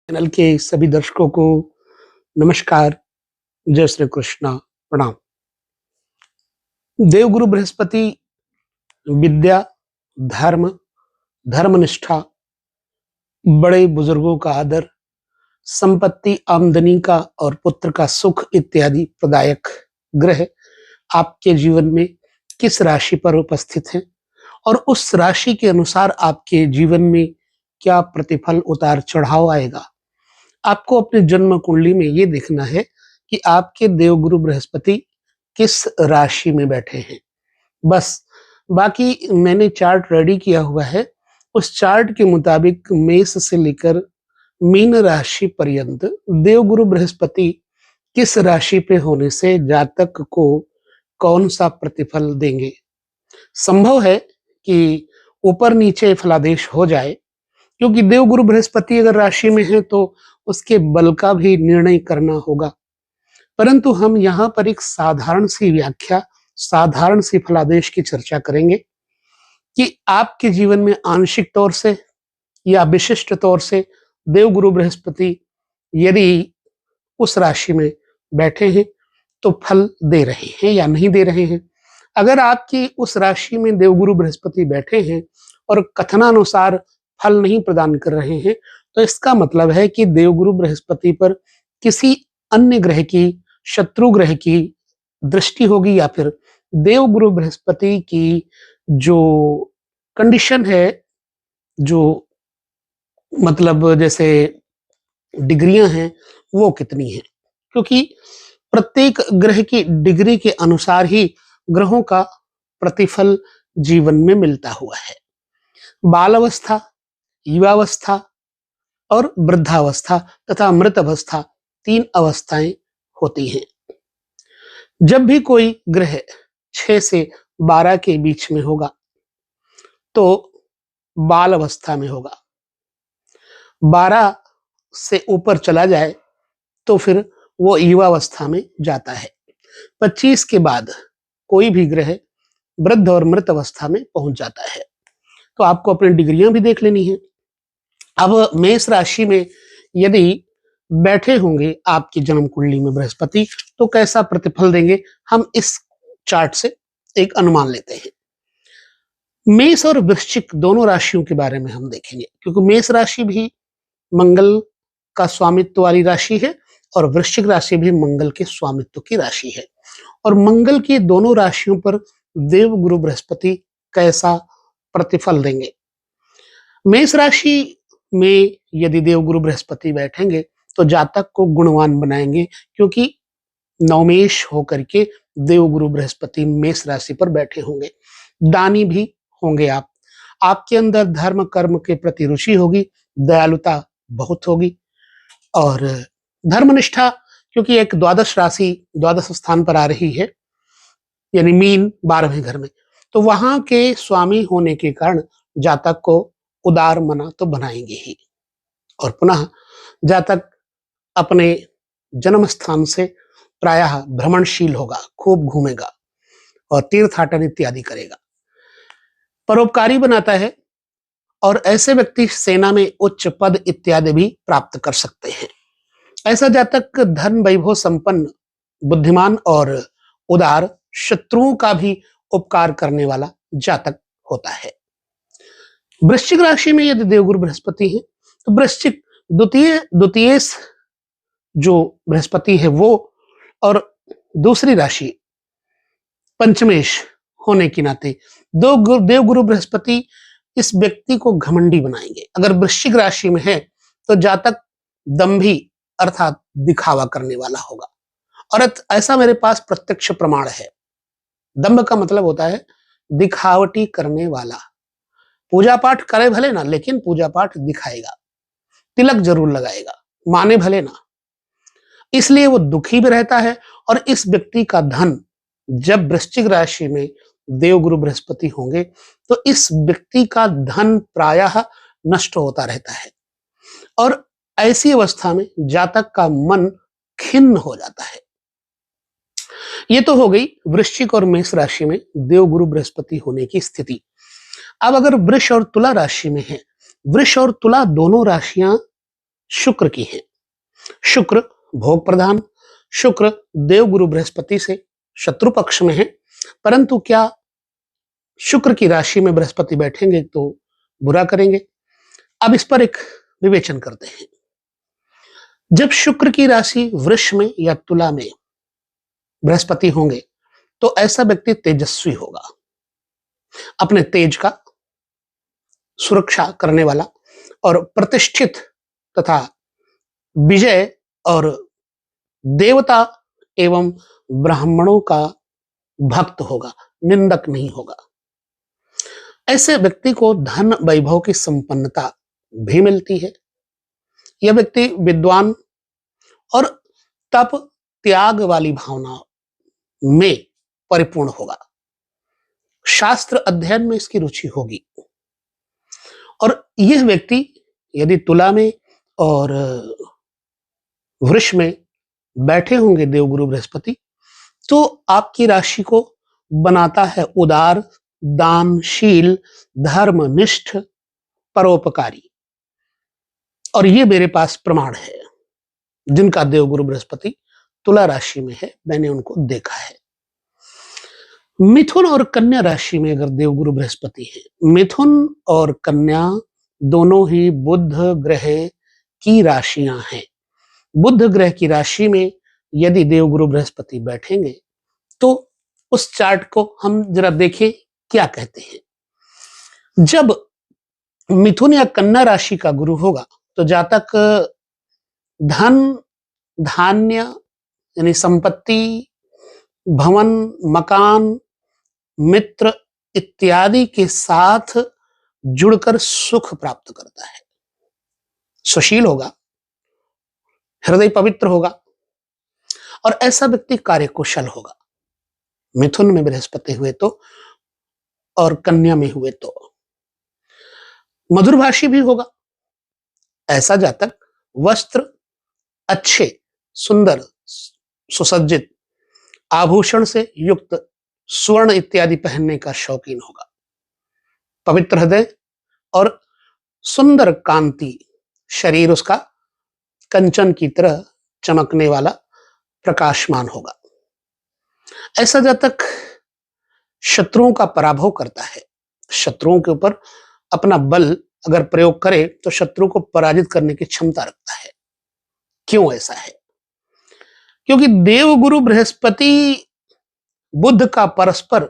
Channel के सभी दर्शकों को नमस्कार। जय श्री कृष्णा, प्रणाम। देवगुरु बृहस्पति विद्या, धर्म, धर्मनिष्ठा, बड़े बुजुर्गों का आदर, संपत्ति, आमदनी का और पुत्र का सुख इत्यादि प्रदायक ग्रह आपके जीवन में किस राशि पर उपस्थित हैं और उस राशि के अनुसार आपके जीवन में क्या प्रतिफल, उतार चढ़ाव आएगा। आपको अपने जन्म कुंडली में ये देखना है कि आपके देवगुरु बृहस्पति किस राशि में बैठे हैं। बस बाकी मैंने चार्ट रेडी किया हुआ है, उस चार्ट के मुताबिक मेष से लेकर मीन राशि पर्यंत देवगुरु बृहस्पति किस राशि पे होने से जातक को कौन सा प्रतिफल देंगे। संभव है कि ऊपर नीचे फलादेश हो जाए, क्योंकि देवगुरु बृहस्पति अगर राशि में है तो उसके बल का भी निर्णय करना होगा। परंतु हम यहाँ पर एक साधारण सी व्याख्या, साधारण सी फलादेश की चर्चा करेंगे कि आपके जीवन में आंशिक तौर से या विशिष्ट तौर से देवगुरु बृहस्पति यदि उस राशि में बैठे हैं तो फल दे रहे हैं या नहीं दे रहे हैं। अगर आपकी उस राशि में देवगुरु बृहस्पति बैठे हैं और कथनानुसार फल नहीं प्रदान कर रहे हैं, तो इसका मतलब है कि देवगुरु बृहस्पति पर किसी अन्य ग्रह की, शत्रु ग्रह की दृष्टि होगी, या फिर देवगुरु बृहस्पति की जो कंडीशन है, जो मतलब जैसे डिग्रियां हैं, वो कितनी हैं। क्योंकि प्रत्येक ग्रह की डिग्री के अनुसार ही ग्रहों का प्रतिफल जीवन में मिलता हुआ है। बाल अवस्था, युवावस्था और वृद्धावस्था तथा मृत अवस्था, 3 अवस्थाएं होती हैं। जब भी कोई ग्रह 6 से 12 के बीच में होगा तो बाल अवस्था में होगा, 12 से ऊपर चला जाए तो फिर वो युवावस्था में जाता है, 25 के बाद कोई भी ग्रह वृद्ध और मृत अवस्था में पहुंच जाता है। तो आपको अपनी डिग्रियां भी देख लेनी है। अब मेष राशि में यदि बैठे होंगे आपकी जन्म कुंडली में बृहस्पति, तो कैसा प्रतिफल देंगे, हम इस चार्ट से एक अनुमान लेते हैं। मेष और वृश्चिक दोनों राशियों के बारे में हम देखेंगे, क्योंकि मेष राशि भी मंगल का स्वामित्व वाली राशि है और वृश्चिक राशि भी मंगल के स्वामित्व की राशि है। और मंगल की दोनों राशियों पर देवगुरु बृहस्पति कैसा प्रतिफल देंगे। मेष राशि में यदि देवगुरु बृहस्पति बैठेंगे तो जातक को गुणवान बनाएंगे, क्योंकि नवमेश होकर के देवगुरु बृहस्पति मेष राशि पर बैठे होंगे। दानी भी होंगे आप, आपके अंदर धर्म कर्म के प्रति रुचि होगी, दयालुता बहुत होगी और धर्मनिष्ठा, क्योंकि एक द्वादश राशि द्वादश स्थान पर आ रही है, यानी मीन 12वें घर में, तो वहां के स्वामी होने के कारण जातक को उदार मना तो बनाएंगे ही। और पुनः जातक अपने जन्म स्थान से प्रायः भ्रमणशील होगा, खूब घूमेगा और तीर्थाटन इत्यादि करेगा, परोपकारी बनाता है और ऐसे व्यक्ति सेना में उच्च पद इत्यादि भी प्राप्त कर सकते हैं। ऐसा जातक धन वैभव संपन्न, बुद्धिमान और उदार, शत्रुओं का भी उपकार करने वाला जातक होता है। वृश्चिक राशि में यदि देवगुरु बृहस्पति है तो वृश्चिक द्वितीय जो बृहस्पति है वो, और दूसरी राशि पंचमेश होने के नाते देवगुरु बृहस्पति इस व्यक्ति को घमंडी बनाएंगे। अगर वृश्चिक राशि में है तो जातक दंभी अर्थात दिखावा करने वाला होगा, और ऐसा मेरे पास प्रत्यक्ष प्रमाण है। दंभ का मतलब होता है दिखावटी करने वाला। पूजा पाठ करे भले ना, लेकिन पूजा पाठ दिखाएगा, तिलक जरूर लगाएगा, माने भले ना, इसलिए वो दुखी भी रहता है। और इस व्यक्ति का धन जब वृश्चिक राशि में देवगुरु बृहस्पति होंगे तो इस व्यक्ति का धन प्रायः नष्ट होता रहता है, और ऐसी अवस्था में जातक का मन खिन्न हो जाता है। ये तो हो गई वृश्चिक और मेष राशि में देवगुरु बृहस्पति होने की स्थिति। अब अगर वृष और तुला राशि में है, वृष और तुला दोनों राशियां शुक्र की हैं। शुक्र भोग प्रधान, शुक्र देवगुरु बृहस्पति से शत्रु पक्ष में है, परंतु क्या शुक्र की राशि में बृहस्पति बैठेंगे तो बुरा करेंगे? अब इस पर एक विवेचन करते हैं। जब शुक्र की राशि वृष में या तुला में बृहस्पति होंगे तो ऐसा व्यक्ति तेजस्वी होगा, अपने तेज का सुरक्षा करने वाला और प्रतिष्ठित तथा विजय और देवता एवं ब्राह्मणों का भक्त होगा, निंदक नहीं होगा। ऐसे व्यक्ति को धन वैभव की संपन्नता भी मिलती है। यह व्यक्ति विद्वान और तप त्याग वाली भावना में परिपूर्ण होगा। शास्त्र अध्ययन में इसकी रुचि होगी और यह व्यक्ति यदि तुला में और वृष में बैठे होंगे देवगुरु बृहस्पति तो आपकी राशि को बनाता है उदार, दानशील, धर्मनिष्ठ, परोपकारी। और ये मेरे पास प्रमाण है जिनका देवगुरु बृहस्पति तुला राशि में है, मैंने उनको देखा है। मिथुन और कन्या राशि में अगर देवगुरु बृहस्पति है, मिथुन और कन्या दोनों ही बुध ग्रह की राशियां हैं। बुध ग्रह की राशि में यदि देवगुरु बृहस्पति बैठेंगे तो उस चार्ट को हम जरा देखें क्या कहते हैं। जब मिथुन या कन्या राशि का गुरु होगा तो जातक धन, धान्य यानी संपत्ति, भवन, मकान, मित्र इत्यादि के साथ जुड़कर सुख प्राप्त करता है। सुशील होगा, हृदय पवित्र होगा और ऐसा व्यक्ति कार्यकुशल होगा। मिथुन में बृहस्पति हुए तो और कन्या में हुए तो मधुरभाषी भी होगा। ऐसा जातक वस्त्र अच्छे, सुंदर, सुसज्जित, आभूषण से युक्त, स्वर्ण इत्यादि पहनने का शौकीन होगा। पवित्र हृदय और सुंदर कांति, शरीर उसका कंचन की तरह चमकने वाला, प्रकाशमान होगा। ऐसा जातक शत्रुओं का पराभव करता है। शत्रुओं के ऊपर अपना बल अगर प्रयोग करे तो शत्रु को पराजित करने की क्षमता रखता है। क्यों ऐसा है? क्योंकि देवगुरु बृहस्पति बुध का परस्पर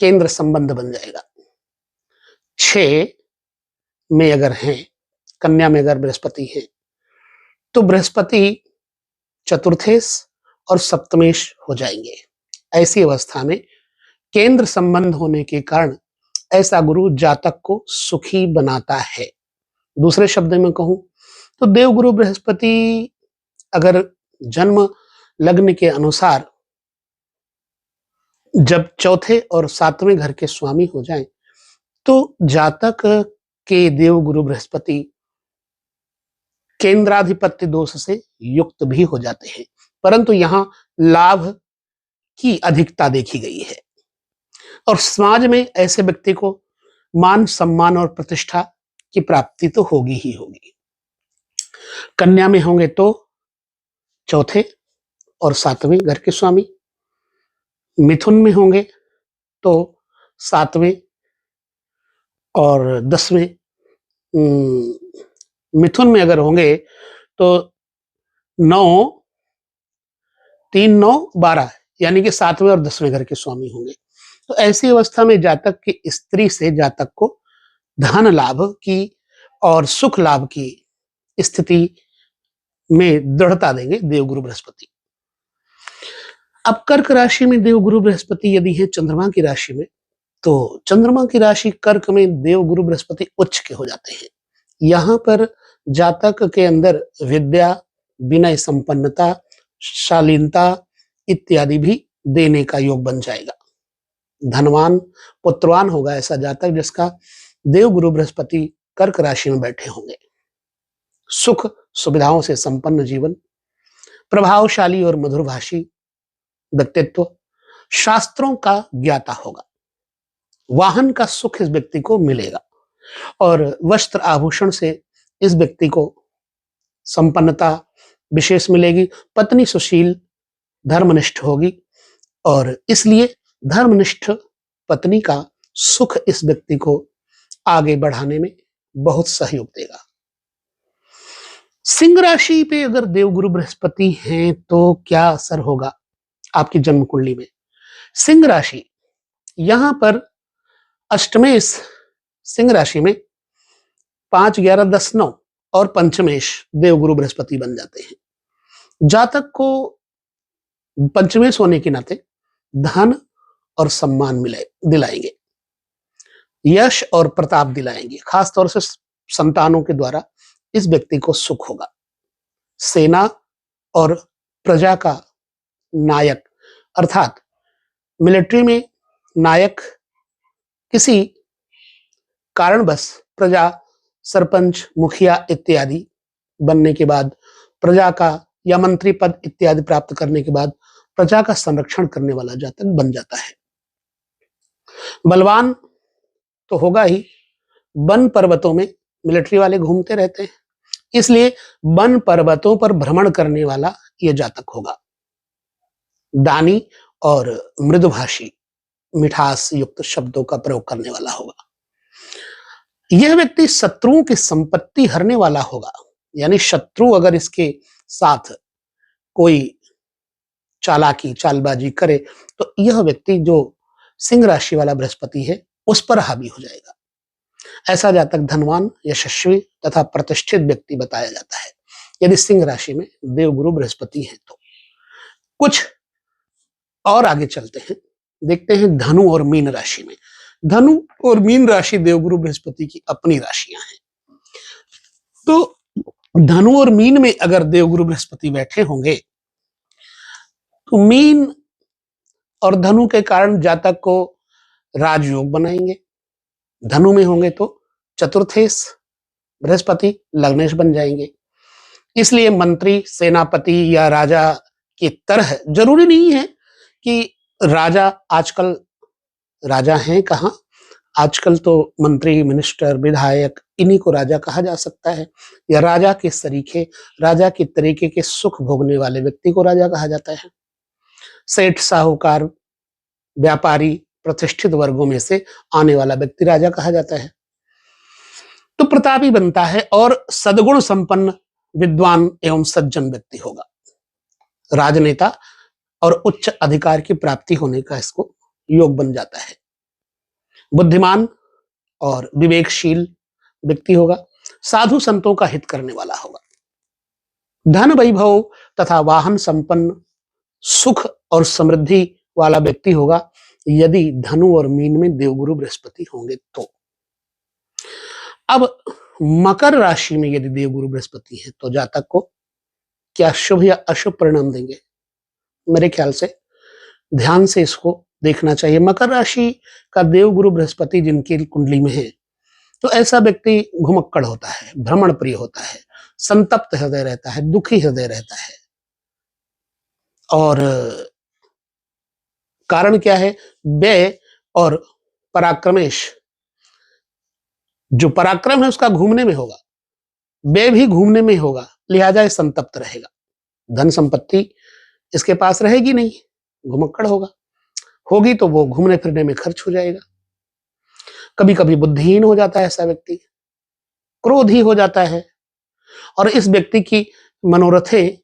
केंद्र संबंध बन जाएगा। 6 में अगर है, कन्या में अगर बृहस्पति है तो बृहस्पति चतुर्थेश और सप्तमेश हो जाएंगे। ऐसी अवस्था में केंद्र संबंध होने के कारण ऐसा गुरु जातक को सुखी बनाता है। दूसरे शब्द में कहूं तो देवगुरु बृहस्पति अगर जन्म लग्न के अनुसार जब चौथे और 7वें घर के स्वामी हो जाएं तो जातक के देवगुरु बृहस्पति केंद्राधिपत्य दोष से युक्त भी हो जाते हैं, परंतु यहां लाभ की अधिकता देखी गई है और समाज में ऐसे व्यक्ति को मान, सम्मान और प्रतिष्ठा की प्राप्ति तो होगी ही होगी। कन्या में होंगे तो चौथे और 7वें घर के स्वामी, मिथुन में होंगे तो 7वें और 10वें, मिथुन में अगर होंगे तो 9, 3, 9, 12 यानी कि 7वें और 10वें घर के स्वामी होंगे। तो ऐसी अवस्था में जातक की स्त्री से जातक को धन लाभ की और सुख लाभ की स्थिति में दृढ़ता देंगे देवगुरु बृहस्पति। अब कर्क राशि में देवगुरु बृहस्पति यदि है चंद्रमा की राशि में तो चंद्रमा की राशि कर्क में देवगुरु बृहस्पति उच्च के हो जाते हैं। यहां पर जातक के अंदर विद्या, विनय, संपन्नता, शालीनता इत्यादि भी देने का योग बन जाएगा। धनवान, पुत्रवान होगा ऐसा जातक जिसका देवगुरु बृहस्पति कर्क राशि में बैठे होंगे। सुख सुविधाओं से संपन्न जीवन, प्रभावशाली और मधुरभाषी व्यक्तित्व, शास्त्रों का ज्ञाता होगा। वाहन का सुख इस व्यक्ति को मिलेगा और वस्त्र आभूषण से इस व्यक्ति को संपन्नता विशेष मिलेगी, पत्नी सुशील धर्मनिष्ठ होगी और इसलिए धर्मनिष्ठ पत्नी का सुख इस व्यक्ति को आगे बढ़ाने में बहुत सहयोग देगा। सिंह राशि पे अगर देवगुरु बृहस्पति हैं तो क्या असर होगा आपकी जन्म कुंडली में? सिंह राशि, यहां पर अष्टमेश सिंह राशि में 5, 11, 10, 9 और पंचमेश देवगुरु बृहस्पति बन जाते हैं। जातक को पंचमेश होने के नाते धन और सम्मान दिलाएंगे, यश और प्रताप दिलाएंगे, खासतौर से संतानों के द्वारा इस व्यक्ति को सुख होगा। सेना और प्रजा का नायक अर्थात मिलिट्री में नायक किसी कारणवश प्रजा, सरपंच, मुखिया इत्यादि बनने के बाद, प्रजा का या मंत्री पद इत्यादि प्राप्त करने के बाद प्रजा का संरक्षण करने वाला जातक बन जाता है। बलवान तो होगा ही, वन पर्वतों में मिलिट्री वाले घूमते रहते हैं, इसलिए वन पर्वतों पर भ्रमण करने वाला यह जातक होगा। दानी और मृदुभाषी, मिठास युक्त शब्दों का प्रयोग करने वाला होगा। यह व्यक्ति शत्रुओं की संपत्ति हरने वाला होगा, यानी शत्रु अगर इसके साथ कोई चालाकी चालबाजी करे तो यह व्यक्ति जो सिंह राशि वाला बृहस्पति है उस पर हावी हो जाएगा। ऐसा जातक धनवान, यशस्वी तथा प्रतिष्ठित व्यक्ति बताया जाता है यदि सिंह राशि में देवगुरु बृहस्पति है तो। कुछ और आगे चलते हैं, देखते हैं धनु और मीन राशि में। धनु और मीन राशि देवगुरु बृहस्पति की अपनी राशियां हैं। तो धनु और मीन में अगर देवगुरु बृहस्पति बैठे होंगे तो मीन और धनु के कारण जातक को राजयोग बनाएंगे। धनु में होंगे तो चतुर्थेश बृहस्पति लग्नेश बन जाएंगे। इसलिए मंत्री, सेनापति या राजा की तरह, जरूरी नहीं है कि राजा, आजकल राजा हैं कहां, आजकल तो मंत्री, मिनिस्टर, विधायक इन्हीं को राजा कहा जा सकता है, या राजा के सरीखे, राजा के तरीके के सुख भोगने वाले व्यक्ति को राजा कहा जाता है। सेठ, साहूकार, व्यापारी, प्रतिष्ठित वर्गों में से आने वाला व्यक्ति राजा कहा जाता है। तो प्रतापी बनता है और सद्गुण संपन्न, विद्वान एवं सज्जन व्यक्ति होगा। राजनेता और उच्च अधिकार की प्राप्ति होने का इसको योग बन जाता है। बुद्धिमान और विवेकशील व्यक्ति होगा। साधु संतों का हित करने वाला होगा। धन, वैभव तथा वाहन संपन्न, सुख और समृद्धि वाला व्यक्ति होगा यदि धनु और मीन में देवगुरु बृहस्पति होंगे तो। अब मकर राशि में यदि देवगुरु बृहस्पति है तो जातक को क्या शुभ या अशुभ परिणाम देंगे? मेरे ख्याल से ध्यान से इसको देखना चाहिए। मकर राशि का देवगुरु बृहस्पति जिनकी कुंडली में है तो ऐसा व्यक्ति घुमक्कड़ होता है, भ्रमण प्रिय होता है, संतप्त हृदय रहता है, दुखी हृदय रहता है। और कारण क्या है? व्यय और पराक्रमेश। जो पराक्रम है उसका घूमने में होगा, व्यय भी घूमने में होगा, लिहाजा संतप्त रहेगा। धन संपत्ति इसके पास रहेगी नहीं, घुमक्कड़ होगा, होगी तो वो घूमने फिरने में खर्च हो जाएगा। कभी कभी बुद्धिहीन हो जाता है ऐसा व्यक्ति, क्रोधी हो जाता है और इस व्यक्ति की मनोरथें,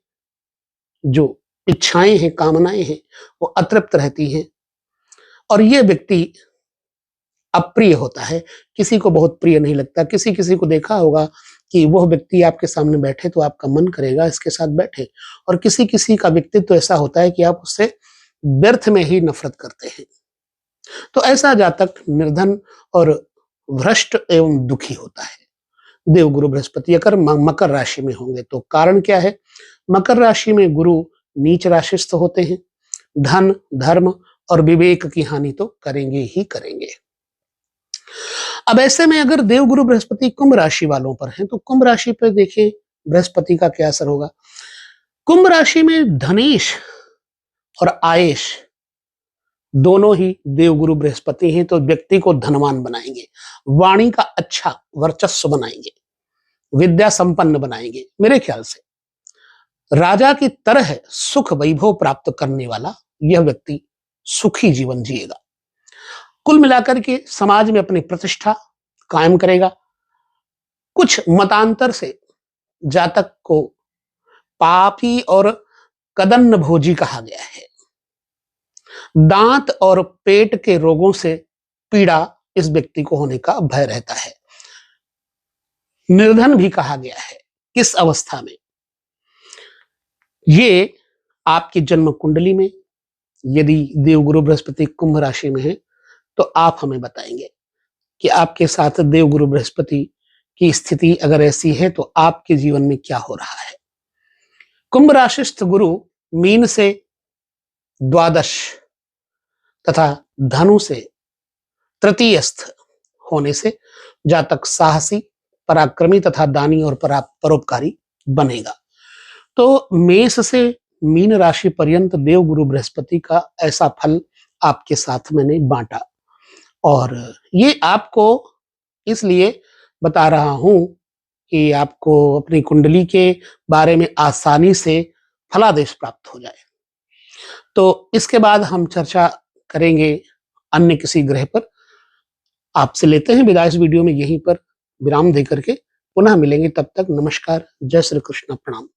जो इच्छाएं हैं, कामनाएं हैं, वो अतृप्त रहती हैं और ये व्यक्ति अप्रिय होता है, किसी को बहुत प्रिय नहीं लगता। किसी किसी को देखा होगा कि वह व्यक्ति आपके सामने बैठे तो आपका मन करेगा इसके साथ बैठे, और किसी किसी का व्यक्तित्व तो ऐसा होता है कि आप उससे व्यर्थ में ही नफरत करते हैं। तो ऐसा जातक निर्धन और भ्रष्ट एवं दुखी होता है। देवगुरु बृहस्पति अगर मकर राशि में होंगे तो कारण क्या है? मकर राशि में गुरु नीच राशिस्थ होते हैं। धन, धर्म और विवेक की हानि तो करेंगे ही करेंगे। अब ऐसे में अगर देवगुरु बृहस्पति कुंभ राशि वालों पर हैं तो कुंभ राशि पर देखिए बृहस्पति का क्या असर होगा। कुंभ राशि में धनेश और आयेश दोनों ही देवगुरु बृहस्पति हैं तो व्यक्ति को धनवान बनाएंगे, वाणी का अच्छा वर्चस्व बनाएंगे, विद्या संपन्न बनाएंगे। मेरे ख्याल से राजा की तरह सुख वैभव प्राप्त करने वाला यह व्यक्ति सुखी जीवन जिएगा। कुल मिलाकर के समाज में अपनी प्रतिष्ठा कायम करेगा। कुछ मतांतर से जातक को पापी और कदन्न भोजी कहा गया है। दांत और पेट के रोगों से पीड़ा इस व्यक्ति को होने का भय रहता है। निर्धन भी कहा गया है। किस अवस्था में? ये आपकी जन्म कुंडली में यदि देवगुरु बृहस्पति कुंभ राशि में है तो आप हमें बताएंगे कि आपके साथ देवगुरु बृहस्पति की स्थिति अगर ऐसी है तो आपके जीवन में क्या हो रहा है। कुंभ राशिस्थ गुरु मीन से द्वादश तथा धनु से तृतीयस्थ होने से जातक साहसी, पराक्रमी तथा दानी और परोपकारी बनेगा। तो मेष से मीन राशि पर्यंत देवगुरु बृहस्पति का ऐसा फल आपके साथ मैंने बांटा, और ये आपको इसलिए बता रहा हूं कि आपको अपनी कुंडली के बारे में आसानी से फलादेश प्राप्त हो जाए। तो इसके बाद हम चर्चा करेंगे अन्य किसी ग्रह पर। आपसे लेते हैं विदाई इस वीडियो में, यहीं पर विराम देकर के पुनः मिलेंगे। तब तक नमस्कार, जय श्री कृष्ण, प्रणाम।